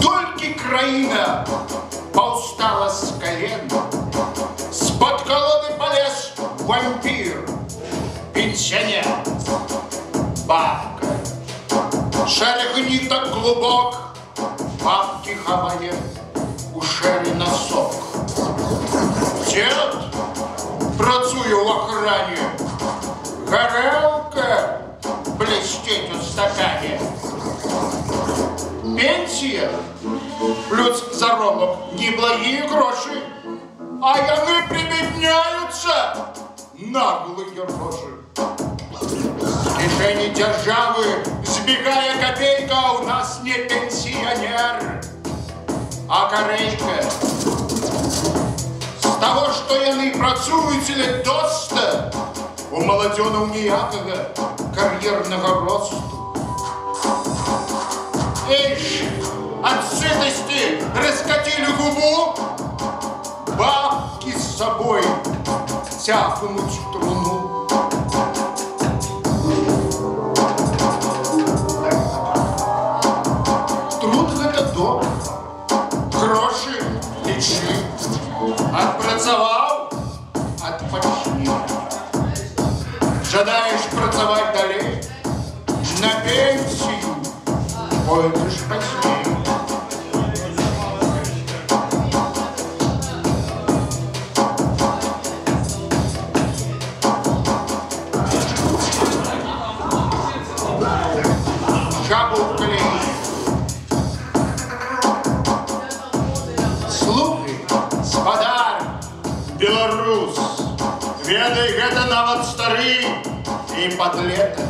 Толькі краіна паўстала з кален, з-пад колоды полез вампір, пенсионер, бабка. Шерeg ниток глубок, бабки хавает у шері носок. Дед працує в охране, горелка блестит у стакане. Пенсия плюс заробок неблагие гроши, а яны прибедняются наглые рожи. С кишени державы сбегая копейка, у нас не пенсионер, а корейка. З того, что яны працуюць лет до 100, у маладзёнаў ніякага кар'ернага росту. Эйш, от сытости раскатили губу, бабки с собой тягнуть труну. Труд гэта добра, гроши лічы, адпрацаваў, адпачні. Жадаеш працаваць далей, на пенсію пойдеш пазней. Жабу в колени. Слухай, спадар, беларус, ведай, гэта нават стары і падлетак.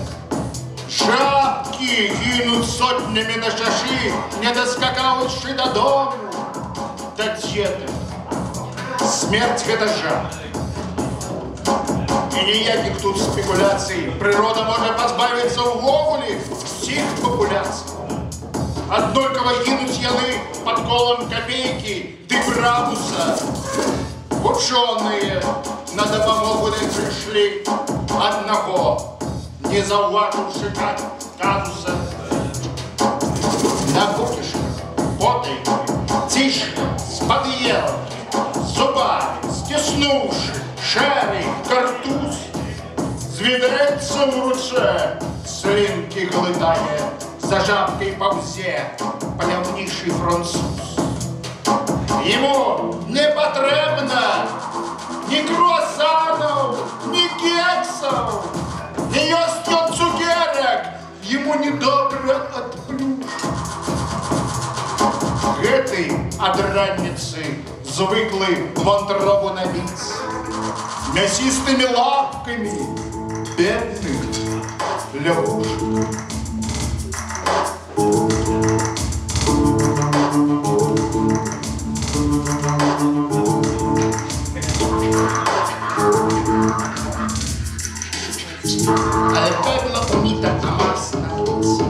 Жабки гинут сотнями на шашы, не доскакаўшы дадому, да дзетак. Смерть гэта жаб. І ніякіх тут спекуляцый. Прырода можа пазбавіцца ўвогуле всіх папуляцый. Аднолькава гінуць яны пад колам копейкі ды градуса. Вучоныя на дапамогу не прыйшлі аднаго, не заўважыўшы казуса. На букішках, потайкі, цішка, з-пад елкі, зубамі, сціснуўшы, шэрый картуз, з відрэццам у руцэ, слінкі глытае, за жабкай паўзе паляўнейшы француз. Ему не патрэбна ні круасанаў, ні кексаў, не ёсць ён цукерак, ему недобра ад плюш. Гэты ад раніцы звыклы вантробу набіць, мясістымі лапкамі бедны лягушак. Al pueblo unita jamás nace.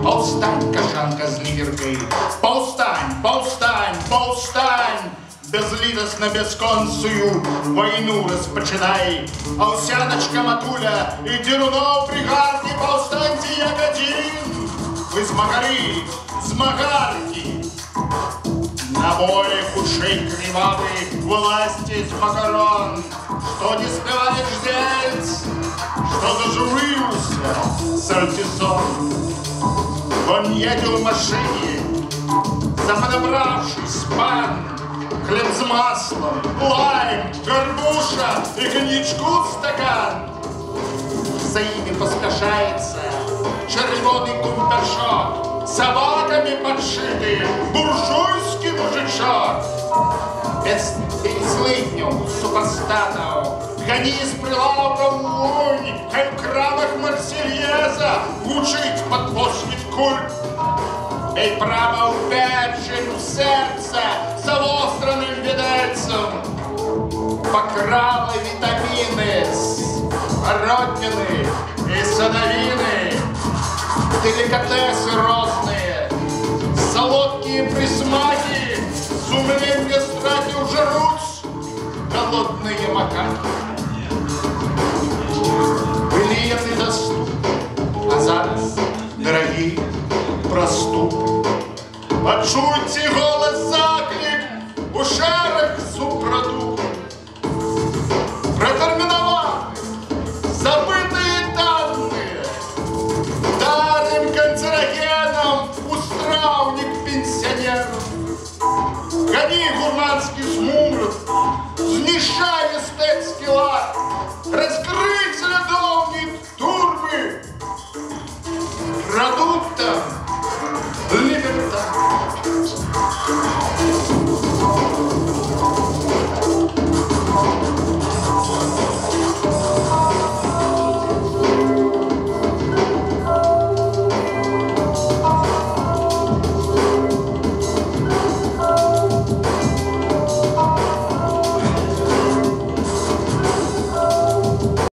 Повстань, кашанка з лівіркой, повстань, повстань, повстань, безлітосна бесконцую войну розпочинай. Овсяночка матуля і дірунов пригарки, повстаньте як один. Ви змагары, змагарки. На воле худшей кривавой власти с макарон, что не спеваешь взять, что зажурился сальтисон. Он едет в машине, заподобравшись пан, хлеб с маслом, лайм, горбуша и коньячку в стакан. За ими поспешается червоный кумпершот, собаками подшитый буржуйский мужичок. Без переслыдню супостатов гони из прилавков лунь, хай в крамах Марсельеза гучить подпослить культ. Ей право в печень, в сердце, за востранным відецем. покрала витамины, смородины и садовины, деликатесы розные, солодкие присмаки, сумление страти ужруть голодные макаки. Были это доступны, а зараз, дорогие, проступы. Почуйте голос заклик у шарах субпродуктов. Протерминованы забытые данные. Дарим канцерогеном устравник пенсионеров. Гони гурманский смуров, знешай эстетский лад.